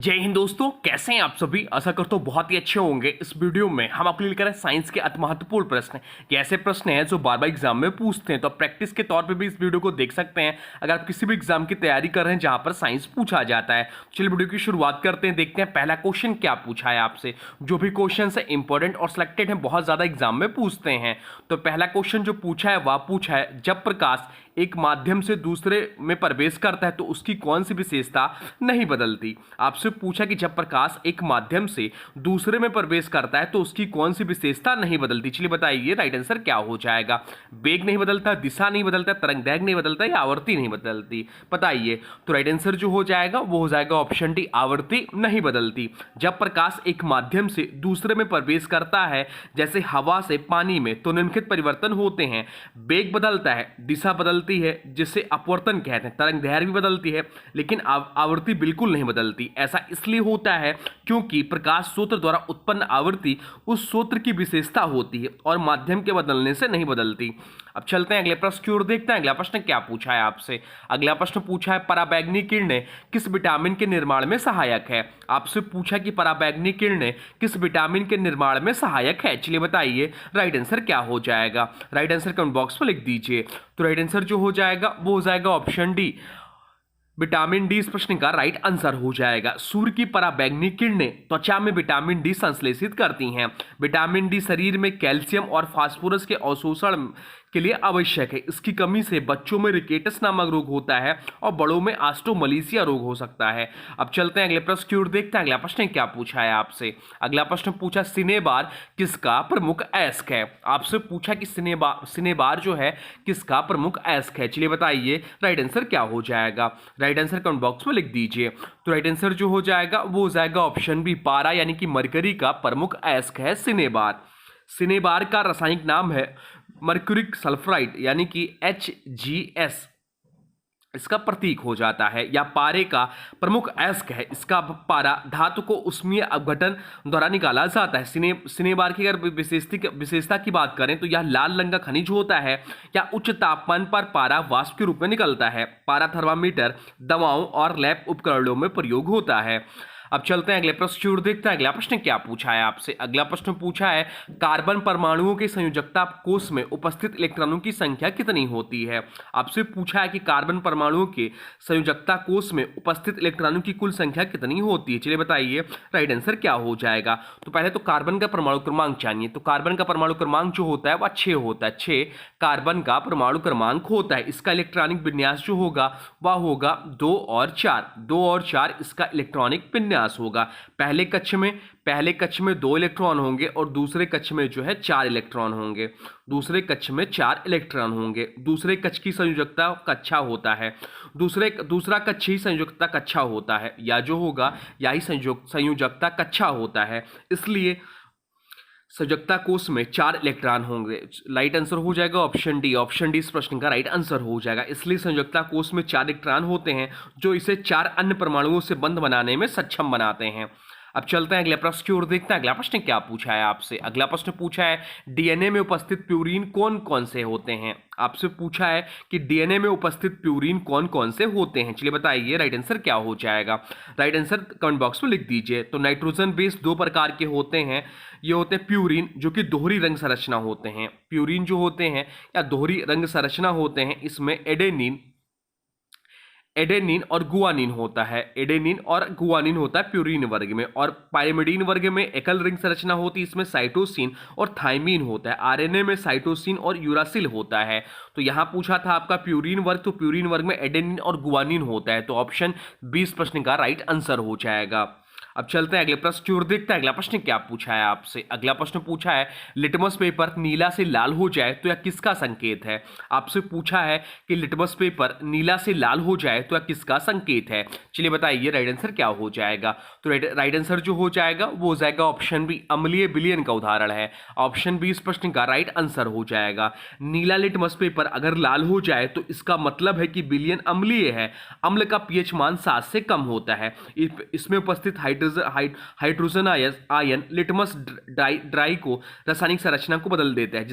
जय हिंद दोस्तों, कैसे हैं आप सभी। आशा करता हूं बहुत ही अच्छे होंगे। इस वीडियो में हम आपके लिए लेकर आए साइंस के अति महत्वपूर्ण प्रश्न। ये ऐसे प्रश्न हैं जो बार बार एग्जाम में पूछते हैं, तो आप प्रैक्टिस के तौर पे भी इस वीडियो को देख सकते हैं अगर आप किसी भी एग्जाम की तैयारी कर रहे हैं जहां पर साइंस पूछा जाता है। चलिए वीडियो की शुरुआत करते हैं, देखते हैं पहला क्वेश्चन क्या पूछा है आपसे। जो भी क्वेश्चन है इंपॉर्टेंट और सिलेक्टेड है, बहुत ज्यादा एग्जाम में पूछते हैं। तो पहला क्वेश्चन जो पूछा है वह पूछा है, जब प्रकाश एक माध्यम से दूसरे में प्रवेश करता है तो उसकी कौन सी विशेषता नहीं बदलती। आपसे पूछा कि जब प्रकाश एक माध्यम से दूसरे में प्रवेश करता है तो उसकी कौन सी विशेषता नहीं बदलती। चलिए बताइए राइट आंसर क्या हो जाएगा। वेग नहीं बदलता, दिशा नहीं बदलता, तरंगदैर्घ्य नहीं बदलता या आवर्ती नहीं बदलती। बताइए। तो राइट आंसर जो हो जाएगा वो हो जाएगा ऑप्शन डी, आवर्ती नहीं बदलती। जब प्रकाश एक माध्यम से दूसरे में प्रवेश करता है जैसे हवा से पानी में, तो निम्नलिखित परिवर्तन होते हैं। वेग बदलता है, दिशा बदलती है जिसे अपवर्तन कहते हैं, तरंगदैर्घ्य भी बदलती है लेकिन आवृत्ति बिल्कुल नहीं बदलती। ऐसा इसलिए होता है क्योंकि प्रकाश स्रोत द्वारा उत्पन्न आवृत्ति उस स्रोत की विशेषता होती है और माध्यम के बदलने से नहीं बदलती। अब चलते हैं अगले प्रश्न की ओर, देखते हैं अगला प्रश्न क्या पूछा है आपसे। अगला प्रश्न पूछा है, पराबैंगनी किरणें किस विटामिन के निर्माण में सहायक है। आपसे पूछा कि पराबैंगनी किरणें किस विटामिन के निर्माण में सहायक है। चलिए बताइए राइट आंसर क्या हो जाएगा। राइट आंसर कमेंट बॉक्स में लिख दीजिए। तो राइट आंसर जो हो जाएगा वो हो जाएगा ऑप्शन डी, विटामिन डी। इस प्रश्न का राइट आंसर हो जाएगा। सूर्य की पराबैंगनी किरणें त्वचा में विटामिन डी संश्लेषित करती हैं। विटामिन डी शरीर में कैल्शियम और फास्फोरस के अवशोषण के लिए आवश्यक है। इसकी कमी से बच्चों में रिकेटस नामक रोग होता है और बड़ों में ऑस्टियोमलेशिया रोग हो सकता है। अब चलते हैं अगले प्रश्न की ओर, देखते हैं अगला प्रश्न क्या पूछा है आपसे। अगला प्रश्न पूछा, सिनेबार किसका प्रमुख अयस्क है। आपसे पूछा कि सिनेबार जो है किसका प्रमुख अयस्क है। चलिए बताइए राइट आंसर क्या हो जाएगा। राइट आंसर कमेंट बॉक्स में लिख दीजिए। तो राइट आंसर जो हो जाएगा वो हो जाएगा ऑप्शन बी, पारा यानी कि मरकरी का प्रमुख अयस्क है सिनेबार। सिनेबार का रासायनिक नाम है मर्क्यूरिक सल्फाइड यानी कि HgS, इसका प्रतीक हो जाता है, या पारे का प्रमुख अयस्क है। इसका पारा धातु को उष्मीय अपघटन द्वारा निकाला जाता है। सिनेबार की अगर विशेषता की बात करें तो यह लाल रंग का खनिज होता है या उच्च तापमान पर पारा वाष्प के रूप में निकलता है। पारा थर्मामीटर, दवाओं और लैब उपकरणों में प्रयोग होता है। अब चलते हैं अगले प्रश्न की ओर, देखते हैं अगला प्रश्न क्या पूछा है आपसे। अगला प्रश्न पूछा है, कार्बन परमाणुओं के संयोजकता कोष में उपस्थित इलेक्ट्रॉनों की संख्या कितनी होती है। आपसे पूछा है कि कार्बन परमाणुओं के संयोजकता कोष में उपस्थित इलेक्ट्रॉनों की कुल संख्या कितनी होती है। चलिए बताइए राइट आंसर क्या हो जाएगा। तो पहले तो कार्बन का परमाणु क्रमांक चाहिए। तो कार्बन का परमाणु क्रमांक जो होता है वह 6 होता है। 6 कार्बन का परमाणु क्रमांक होता है। इसका इलेक्ट्रॉनिक विन्यास जो होगा वह होगा 2 और 4। 2 और 4 इसका इलेक्ट्रॉनिक विन्यास होगा। पहले कक्ष में 2 इलेक्ट्रॉन होंगे और दूसरे कक्ष में जो है 4 इलेक्ट्रॉन होंगे। दूसरे कक्ष में 4 इलेक्ट्रॉन होंगे। दूसरे कक्ष की संयोजकता कक्षा होता है। दूसरा कक्ष ही संयोजकता कक्षा होता है, या जो होगा या ही संयोजकता कक्षा होता है। इसलिए संयोजकता कोष में 4 इलेक्ट्रॉन होंगे। राइट आंसर हो जाएगा ऑप्शन डी। ऑप्शन डी इस प्रश्न का राइट आंसर हो जाएगा। इसलिए संयोजकता कोष में 4 इलेक्ट्रॉन होते हैं जो इसे 4 अन्य परमाणुओं से बंध बनाने में सक्षम बनाते हैं। अब चलते हैं अगले प्रश्न की ओर, देखते हैं अगला प्रश्न क्या पूछा है आपसे। अगला प्रश्न पूछा है, डीएनए में उपस्थित प्यूरीन कौन कौन से होते हैं। आपसे पूछा है कि डीएनए में उपस्थित प्यूरीन कौन कौन से होते हैं। चलिए बताइए राइट आंसर क्या हो जाएगा। राइट आंसर कमेंट बॉक्स में लिख दीजिए। तो नाइट्रोजन बेस 2 प्रकार के होते हैं। ये होते हैं प्यूरीन जो कि दोहरी रंग संरचना होते हैं। प्यूरीन जो होते हैं या दोहरी रंग संरचना होते हैं, इसमें एडेनिन और गुआनिन होता है। एडेनिन और गुआनिन होता है प्यूरीन वर्ग में। और पाइरिमिडीन वर्ग में एकल रिंग संरचना होती है, इसमें साइटोसिन और थाइमीन होता है। आरएनए में साइटोसिन और यूरासिल होता है। तो यहां पूछा था आपका प्यूरीन वर्ग, तो प्यूरीन वर्ग में एडेनिन और गुआनिन होता है। तो ऑप्शन 20 प्रश्न का राइट आंसर हो जाएगा। अब चलते हैं अगले प्रश्न की ओर, देखते हैं अगला प्रश्न क्या पूछा है आपसे। अगला प्रश्न पूछा है, लिटमस पेपर नीला से लाल हो जाए तो यह किसका संकेत है। आपसे पूछा है कि लिटमस पेपर नीला से लाल हो जाए तो यह किसका संकेत है। चलिए बताइए राइट आंसर क्या हो जाएगा। तो राइट आंसर जो हो जाएगा वो हो जाएगा ऑप्शन बी, अम्लीय विलयन का उदाहरण है। ऑप्शन बी इस प्रश्न का राइट आंसर हो जाएगा। नीला लिटमस पेपर अगर लाल हो जाए तो इसका मतलब है कि विलयन अम्लीय है। अम्ल का पीएच मान 7 से कम होता है। इसमें उपस्थित हाइड्रोजन आयन लिटमस ड्राई को रासायनिक संरचना को बदल देता है,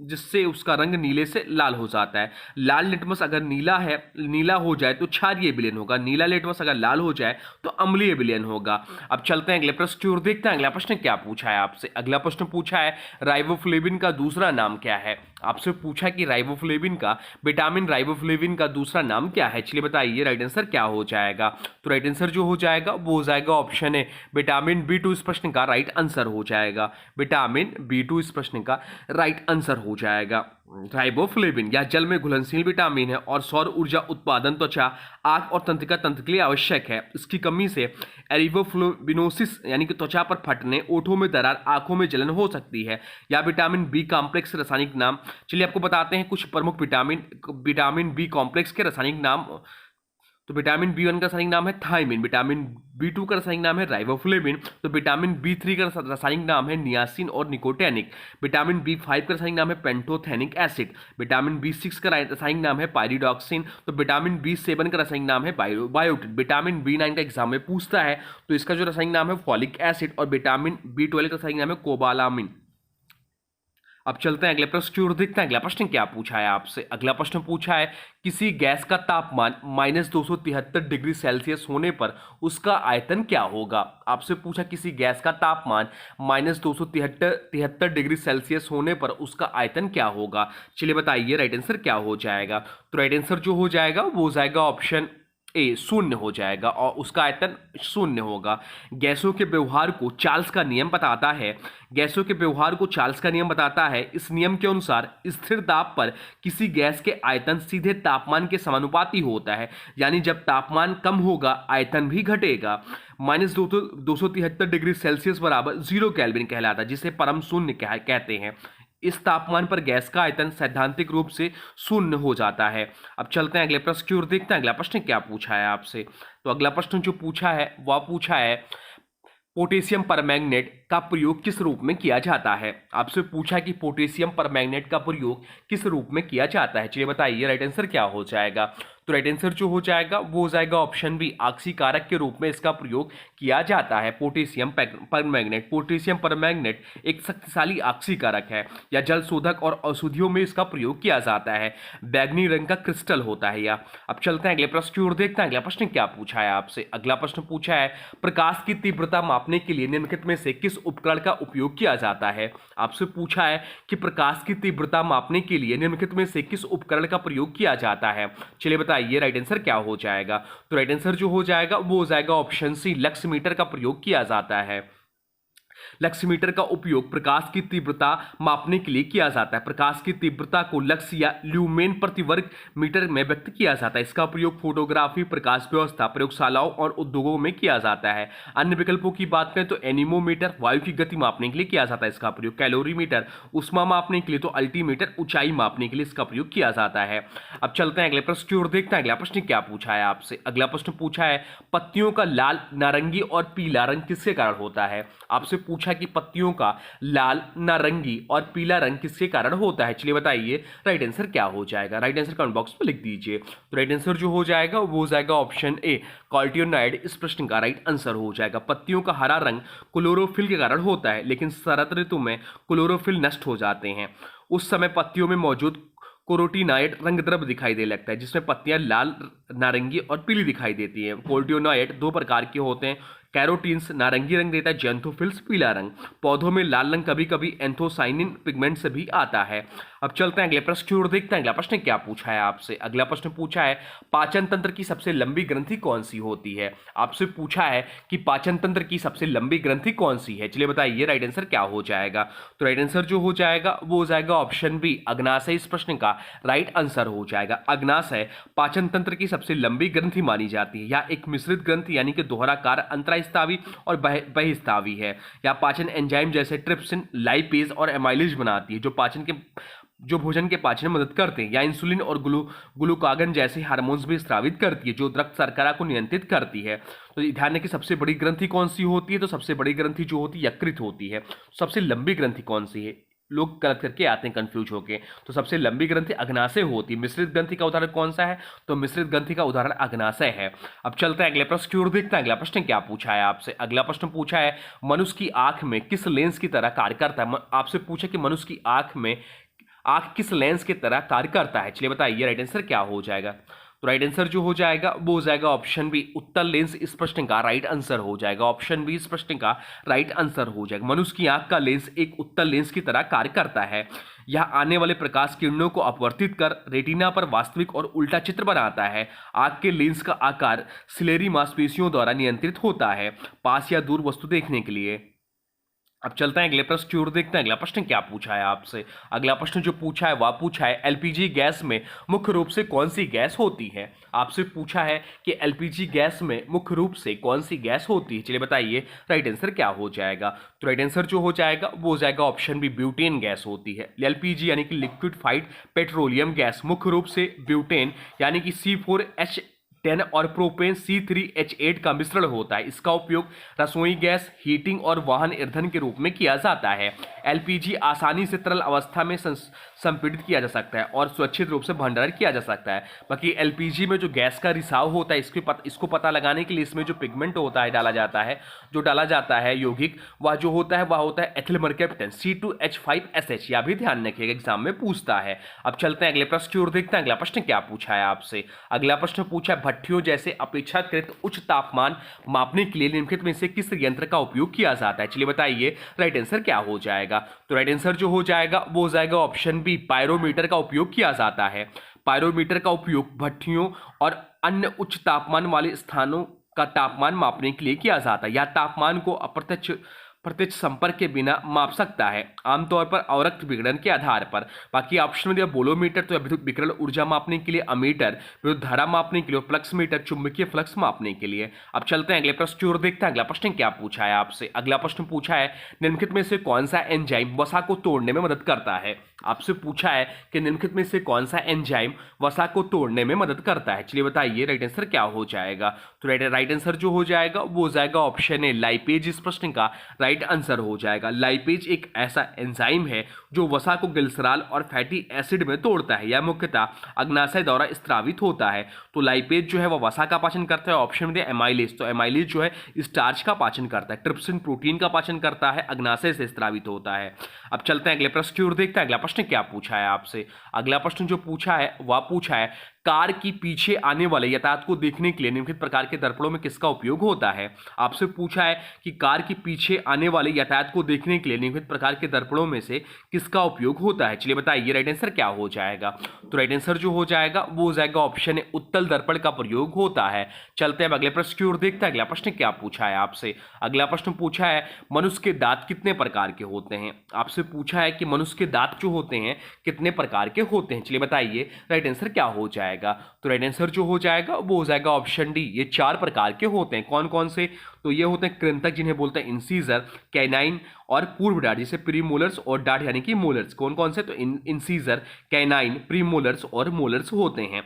जिससे उसका रंग नीले से लाल हो जाता है। लाल लिटमस अगर नीला हो जाए तो क्षारीय विलयन होगा, नीला लिटमस अगर लाल हो जाए तो अम्लीय विलयन होगा। अब चलते हैं अगले प्रश्न की ओर, देखते हैं अगला प्रश्न क्या पूछा है आपसे। अगला प्रश्न पूछा है राइबोफ्लेविन का दूसरा नाम क्या है। आपसे पूछा कि विटामिन राइबोफ्लेविन का दूसरा नाम क्या है। चलिए बताइए राइट आंसर क्या हो जाएगा। तो राइट आंसर जो हो जाएगा वो हो जाएगा ऑप्शन ए, विटामिन B2 इस प्रश्न का राइट आंसर हो जाएगा। विटामिन B2 इस प्रश्न का राइट आंसर हो जाएगा। राइबोफ्लेविन या जल में घुलनशील विटामिन है और सौर ऊर्जा उत्पादन, त्वचा, आंख और तंत्रिका तंत्र के लिए आवश्यक है। इसकी कमी से एरिबोफ्लोविनोसिस यानी कि त्वचा पर फटने, ओठों में दरार, आंखों में जलन हो सकती है। या विटामिन बी कॉम्प्लेक्स रासायनिक नाम। चलिए आपको बताते हैं कुछ प्रमुख विटामिन बी कॉम्प्लेक्स के रासायनिक नाम। तो विटामिन B1 का रासायनिक नाम है थायमिन, विटामिन B2 का रासायनिक नाम है राइबोफ्लेविन, तो विटामिन B3 का रासायनिक नाम है नियासिन और निकोटेनिक, विटामिन B5 का रासायनिक नाम है पेंटोथेनिक एसिड, विटामिन B6 का रासायनिक नाम है पायरिडॉक्सिन, तो विटामिन B7 का रासायनिक नाम है बायोटिन, विटामिन B9 का एग्जाम में पूछता है तो इसका जो रासायनिक नाम है फॉलिक एसिड, और विटामिन B12 का रासायनिक नाम है कोबालामिन। अब चलते हैं अगले प्रश्न की ओर, देखते हैं अगला प्रश्न क्या पूछा है आपसे। अगला प्रश्न पूछा है किसी गैस का तापमान -273 डिग्री सेल्सियस होने पर उसका आयतन क्या होगा। आपसे पूछा किसी गैस का तापमान -273 डिग्री सेल्सियस होने पर उसका आयतन क्या होगा। चलिए बताइए राइट आंसर क्या हो जाएगा। तो राइट आंसर जो हो जाएगा वो हो जाएगा ऑप्शन ए, शून्य हो जाएगा और उसका आयतन शून्य होगा। गैसों के व्यवहार को चार्ल्स का नियम बताता है। गैसों के व्यवहार को चार्ल्स का नियम बताता है। इस नियम के अनुसार स्थिर दाब पर किसी गैस के आयतन सीधे तापमान के समानुपाती होता है, यानी जब तापमान कम होगा आयतन भी घटेगा। -273 डिग्री सेल्सियस बराबर 0 केल्विन कहलाता है, जिसे परम शून्य कहते हैं। इस तापमान पर गैस का आयतन सैद्धांतिक रूप से शून्य हो जाता है। अब चलते हैं अगले प्रश्न की ओर, देखते हैं अगला प्रश्न क्या पूछा है आपसे। तो अगला प्रश्न जो पूछा है वह पूछा है पोटेशियम परमैंगनेट का प्रयोग किस रूप में किया जाता है। आपसे पूछा कि पोटेशियम परमैंगनेट का प्रयोग किस रूप में किया जाता है। चलिए बताइए राइट आंसर क्या हो जाएगा। तो राइट आंसर जो हो जाएगा वो हो जाएगा ऑप्शन बी, ऑक्सीकारक के रूप में इसका प्रयोग किया जाता है। पोटेशियम परमैंगनेट एक शक्तिशाली ऑक्सीकारक है या जल शोधक और औषधियों में इसका प्रयोग किया जाता है। बैगनी रंग का क्रिस्टल होता है यह। अब चलते हैं अगले प्रश्न की ओर, देखते हैं अगला प्रश्न क्या पूछा है आपसे। अगला प्रश्न पूछा है प्रकाश की तीव्रता मापने के लिए निम्नलिखित में से किस उपकरण का उपयोग किया जाता है। आपसे पूछा है कि प्रकाश की तीव्रता मापने के लिए निम्नलिखित में से किस उपकरण का प्रयोग किया जाता है। चलिए बताइए राइट आंसर क्या हो जाएगा। तो राइट आंसर जो हो जाएगा वो हो जाएगा ऑप्शन सी, लक्स मीटर का प्रयोग किया जाता है। लक्स मीटर का उपयोग प्रकाश की तीव्रता मापने के लिए किया जाता है। प्रकाश की तीव्रता को लक्स या ल्यूमेन प्रति वर्ग मीटर में व्यक्त किया जाता है। इसका प्रयोग फोटोग्राफी, प्रकाश व्यवस्था, प्रयोगशालाओं और उद्योगों में किया जाता है। अन्य विकल्पों की बात करें तो एनीमोमीटर वायु की गति मापने के लिए किया जाता है इसका प्रयोग, कैलोरीमीटर ऊष्मा मापने के लिए, तो अल्टीमीटर ऊंचाई मापने के लिए इसका प्रयोग किया जाता है। अब चलते हैं अगले प्रश्न की ओर, देखते हैं अगला प्रश्न क्या पूछा है आपसे। अगला प्रश्न पूछा है पत्तियों का लाल, नारंगी और पीला रंग किसके कारण होता है। आपसे पूछा कि पत्तियों का लाल, नारंगी और पीला रंग किसके कारण होता है। चलिए बताइए राइट आंसर क्या हो जाएगा। राइट आंसर कमेंट बॉक्स में लिख दीजिए। तो राइट आंसर जो हो जाएगा वो हो जाएगा ऑप्शन ए, कार्टियोनाइड इस प्रश्न का राइट आंसर हो जाएगा। पत्तियों का हरा रंग क्लोरोफिल के कारण होता है, लेकिन शरद ऋतु में क्लोरोफिल नष्ट हो जाते हैं। उस समय पत्तियों में मौजूद कोरोटिनाइड रंग द्रव्य दिखाई दे लगता है, जिसमें पत्तियां लाल, नारंगी और पीली दिखाई देती हैं। कोरोटिनाइड दो प्रकार के होते हैं, कैरोटीन्स नारंगी रंग देता है, जेंथोफिल्स पीला रंग। पौधों में लाल रंग कभी कभी एंथोसाइनिन पिगमेंट से भी आता है। अब चलते हैं अगले प्रश्न की ओर, देखते हैं अगला प्रश्न क्या पूछा है आपसे। अगला प्रश्न पूछा है पाचन तंत्र की सबसे लंबी ग्रंथि कौन सी होती है। आपसे पूछा है कि पाचन तंत्र की सबसे लंबी ग्रंथि कौन सी है। चलिए बताइए राइट आंसर क्या हो जाएगा। तो राइट आंसर जो हो जाएगा वो हो जाएगा ऑप्शन बी, अग्नाशय इस प्रश्न का राइट आंसर हो जाएगा। अग्नाशय पाचन तंत्र की सबसे लंबी ग्रंथि मानी जाती है। यह एक मिश्रित ग्रंथि यानी कि दोहराकार अंतरास्त्रावी और बहिस्त्रावी है। या पाचन एंजाइम जैसे ट्रिप्सिन, लाइपेज और एमाइलेज बनाती है, जो भोजन के पाचन में मदद करते हैं। या इंसुलिन और ग्लूकागन जैसे हार्मोन्स भी स्रावित करती है, जो रक्त शर्करा को नियंत्रित करती है। तो ध्यान रखें सबसे बड़ी ग्रंथि कौन सी होती है। तो सबसे बड़ी ग्रंथि जो होती है यकृत होती है। सबसे लंबी ग्रंथि कौन सी है, लोग गलत करके आते हैं कंफ्यूज होके। तो सबसे लंबी ग्रंथि अग्नाशय होती है। मिश्रित ग्रंथि का उदाहरण कौन सा है, तो मिश्रित ग्रंथि का उदाहरण अग्नाशय है। अब चलते हैं अगले प्रश्न की ओर, देखते हैं अगला प्रश्न क्या पूछा है आपसे। अगला प्रश्न पूछा है मनुष्य की आंख में किस लेंस की तरह कार्य करता है। आपसे पूछा कि मनुष्य की आंख में आंख किस लेंस की तरह कार्य करता है? चलिए बताइए राइट आंसर क्या हो जाएगा। तो राइट आंसर जो हो जाएगा वो हो जाएगा ऑप्शन बी, उत्तल लेंस इस प्रश्न का राइट आंसर हो जाएगा। ऑप्शन बी इस प्रश्न का राइट आंसर हो जाएगा। मनुष्य की आंख का लेंस एक उत्तल लेंस की तरह कार्य करता है। यह आने वाले प्रकाश किरणों को अपवर्तित कर रेटिना पर वास्तविक और उल्टा चित्र बनाता है। आंख के लेंस का आकार सिलेरी मांसपेशियों द्वारा नियंत्रित होता है, पास या दूर वस्तु देखने के लिए। अब चलते हैं अगले प्रश्न की ओर, देखते हैं अगला प्रश्न क्या पूछा है आपसे। अगला प्रश्न जो पूछा है वह पूछा है एलपीजी गैस में मुख्य रूप से कौन सी गैस होती है? आपसे पूछा है कि एलपीजी गैस में मुख्य रूप से कौन सी गैस होती है। चलिए बताइए राइट आंसर क्या हो जाएगा। तो राइट आंसर जो हो जाएगा वो हो जाएगा ऑप्शन बी, ब्यूटेन गैस होती है। एलपीजी यानी कि लिक्विफाइड पेट्रोलियम गैस मुख्य रूप से ब्यूटेन यानी कि C4H10 और प्रोपेन C3H8 का मिश्रण होता है। इसका उपयोग रसोई गैस, हीटिंग और वाहन ईंधन के रूप में किया जाता है। एलपीजी आसानी से तरल अवस्था में संपीड़ित किया जा सकता है और सुरक्षित रूप से भंडारण किया जा सकता है। बाकी एलपीजी में जो गैस का रिसाव होता है इसको पता लगाने के लिए इसमें जो पिगमेंट होता है डाला जाता है यौगिक, वह जो होता है एथिल मर्कैप्टन C2H5SH। यह भी ध्यान रखिएगा, एग्जाम में पूछता है। अब चलते हैं अगले प्रश्न की ओर, देखते हैं अगला प्रश्न क्या पूछा है आपसे। अगला प्रश्न पूछा है भट्ठियों जैसे अपेक्षाकृत उच्च तापमान मापने के लिए निम्नलिखित में से किस यंत्र का उपयोग किया जाता है? चलिए बताइए राइट आंसर क्या हो जाएगा। तो राइट आंसर जो हो जाएगा वो हो जाएगा ऑप्शन बी, पायरोमीटर का उपयोग किया जाता है। पायरोमीटर का उपयोग भट्ठियों और अन्य उच्च तापमान वाले स्थानों का तापमान मापने के लिए किया जाता है। यह तापमान को प्रत्यक्ष संपर्क के बिना माप सकता है, आमतौर पर अवरक्त विकिरण के आधार पर। बाकी ऑप्शन में दिया बोलोमीटर तो विद्युत विकिरण ऊर्जा मापने के लिए, अमीटर विद्युत धारा मापने के लिए, फ्लक्स मीटर चुंबकीय फ्लक्स मापने के लिए। अब चलते हैं अगले प्रश्न की ओर, देखते हैं अगला प्रश्न क्या पूछा है आपसे। अगला प्रश्न पूछा है निम्नलिखित में से कौन सा एंजाइम वसा को तोड़ने में मदद करता है? आपसे पूछा है कि निम्नलिखित में से कौन सा एंजाइम वसा को तोड़ने में मदद करता है। चलिए बताइए राइट आंसर क्या हो जाएगा। तो राइट आंसर जो हो जाएगा वो हो जाएगा ऑप्शन ए, लाइपेज इस प्रश्न का राइट आंसर हो जाएगा। लाइपेज एक ऐसा एंजाइम है जो वसा को ग्लिसरॉल और फैटी एसिड में तोड़ता है। यह मुख्यतः अग्नाशय द्वारा स्त्रावित होता है। तो लाइपेज जो है वह वसा का पाचन करता है। ऑप्शन में दिया एमाइलेज, तो एमाइलेज जो है स्टार्च का पाचन करता है। ट्रिप्सिन प्रोटीन का पाचन करता है, अग्नाशय से स्त्रावित होता है। अब चलते हैं अगले प्रश्न की ओर, देखते हैं अगला प्रश्न क्या पूछा है आपसे। अगला प्रश्न जो पूछा है वह पूछा है कार की पीछे आने वाले यातायात को देखने के लिए निम्नलिखित प्रकार के दर्पणों में किसका उपयोग होता है? आपसे पूछा है कि कार की पीछे आने वाले यातायात को देखने के लिए निम्नलिखित प्रकार के दर्पणों में से किसका उपयोग होता है? चलिए बताइए राइट आंसर क्या हो जाएगा। तो राइट आंसर जो हो जाएगा वो हो जाएगा ऑप्शन ए, उत्तल दर्पण का प्रयोग होता है। चलते हैं अगले प्रश्न की ओर, देखते हैं अगला प्रश्न क्या पूछा है आपसे। अगला प्रश्न पूछा है मनुष्य के दांत कितने प्रकार के होते हैं? आपसे पूछा है कि मनुष्य के दांत जो होते हैं कितने प्रकार के होते हैं। चलिए बताइए राइट आंसर क्या हो जाएगा। तो राइट आंसर जो हो जाएगा वो हो जाएगा ऑप्शन डी, ये 4 प्रकार के होते हैं। कौन कौन से? तो ये होते हैं कृंतक जिन्हें बोलते हैं इंसीजर, कैनाइन और पूर्व दाढ़ जैसे प्रीमोलर्स और दाढ़ यानी कि मोलर्स। कौन कौन से? तो इंसीजर, कैनाइन, प्रीमोलर्स और मोलर्स होते हैं।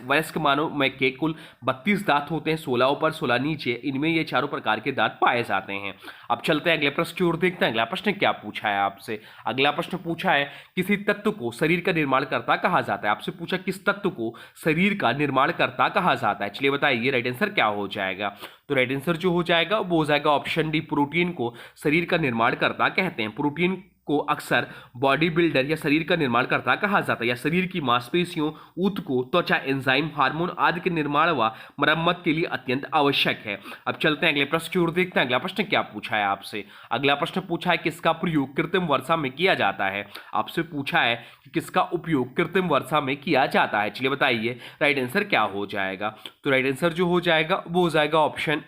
वयस्क मानव में के कुल 32 दांत होते हैं, 16 ऊपर 16 नीचे। इनमें ये चारों प्रकार के दांत पाए जाते हैं। अब चलते हैं अगले प्रश्न की ओर, देखते हैं अगला प्रश्न क्या पूछा है आपसे। अगला प्रश्न पूछा है किसी तत्व को शरीर का निर्माणकर्ता कहा जाता है। आपसे पूछा किस तत्व को शरीर का निर्माणकर्ता कहा जाता है। चलिए बताइए राइट आंसर क्या हो जाएगा। तो राइट आंसर जो हो जाएगा वो हो जाएगा ऑप्शन डी, प्रोटीन को शरीर का निर्माणकर्ता कहते हैं। प्रोटीन को अक्सर बॉडी बिल्डर या शरीर का निर्माणकर्ता कहा जाता है, या शरीर की मांसपेशियों, ऊतकों, त्वचा, एंजाइम, हार्मोन आदि के निर्माण व मरम्मत के लिए अत्यंत आवश्यक है। अब चलते हैं अगले प्रश्न की ओर, देखते हैं अगला प्रश्न क्या पूछा है आपसे। अगला प्रश्न पूछा है किसका प्रयोग कृत्रिम वर्षा में किया जाता है। आपसे पूछा है कि किसका उपयोग कृत्रिम वर्षा में किया जाता है। चलिए बताइए राइट आंसर क्या हो जाएगा। तो राइट आंसर जो हो जाएगा वो हो जाएगा ऑप्शन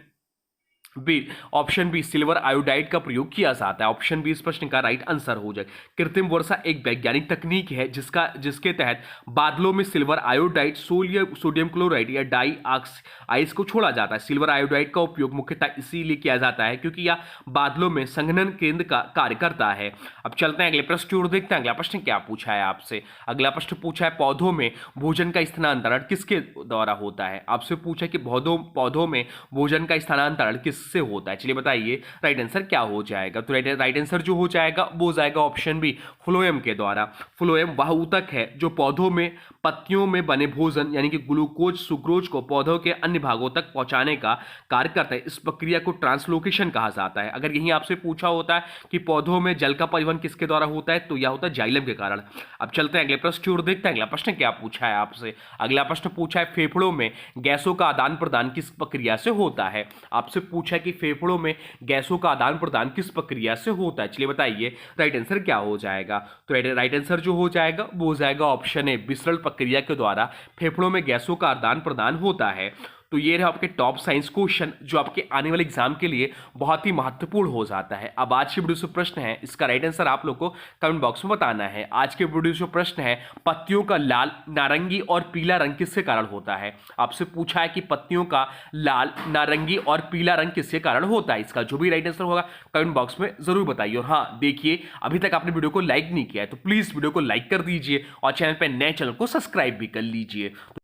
बी, सिल्वर आयोडाइड का प्रयोग किया जाता है। ऑप्शन बी इस प्रश्न का राइट आंसर हो जाए। कृत्रिम वर्षा एक वैज्ञानिक तकनीक है जिसके तहत बादलों में सिल्वर आयोडाइड, सोडियम क्लोराइड या डाई आइस को छोड़ा जाता है। सिल्वर आयोडाइड का उपयोग मुख्यतः इसीलिए किया जाता है क्योंकि यह बादलों में संघनन केंद्र का कार्य करता है। अब चलते हैं अगले प्रश्न की ओर, देखते हैं अगला प्रश्न क्या पूछा है आपसे। अगला प्रश्न पूछा है पौधों में भोजन का स्थानांतरण किसके द्वारा होता है। आपसे पूछा कि पौधों में भोजन का स्थानांतरण किससे होता है। चलिए बताइए राइट आंसर क्या हो जाएगा। तो राइट आंसर जो हो जाएगा वो हो जाएगा ऑप्शन बी, फ्लोएम के द्वारा। फ्लोएम वह ऊतक है जो पौधों में पत्तियों में बने भोजन यानी कि ग्लूकोज सुक्रोज को पौधों के अन्य भागों तक पहुंचाने का कार्य करता है। इस प्रक्रिया को ट्रांसलोकेशन कहा जाता है। अगर यही आपसे पूछा होता है कि पौधों में जल का परिवहन किसके द्वारा होता है, तो यह होता है जाइलम के कारण। अब चलते हैं अगले प्रश्न की ओर, देखते हैं अगला प्रश्न क्या पूछा है आपसे। अगला प्रश्न पूछा है फेफड़ों में गैसों का आदान प्रदान किस प्रक्रिया से होता है। आपसे पूछा है कि फेफड़ों में गैसों का आदान प्रदान किस प्रक्रिया से होता है। चलिए बताइए राइट आंसर क्या हो जाएगा। तो राइट आंसर जो हो जाएगा वो हो जाएगा ऑप्शन ए, विसरण प्रक्रिया के द्वारा फेफड़ों में गैसों का आदान प्रदान होता है। तो ये रहे आपके टॉप साइंस क्वेश्चन जो आपके आने वाले एग्जाम के लिए बहुत ही महत्वपूर्ण हो जाता है। अब आज की वीडियो से प्रश्न है, इसका राइट आंसर आप लोग को कमेंट बॉक्स में बताना है। आज के वीडियो से प्रश्न है, पत्तियों का लाल, नारंगी और पीला रंग किसके कारण होता है। आपसे पूछा है कि पत्तियों का लाल, नारंगी और पीला रंग किसके कारण होता है। इसका जो भी राइट आंसर होगा कमेंट बॉक्स में जरूर बताइए। और हाँ देखिए, अभी तक आपने वीडियो को लाइक नहीं किया है तो प्लीज वीडियो को लाइक कर दीजिए और चैनल पर नए चैनल को सब्सक्राइब भी कर लीजिए।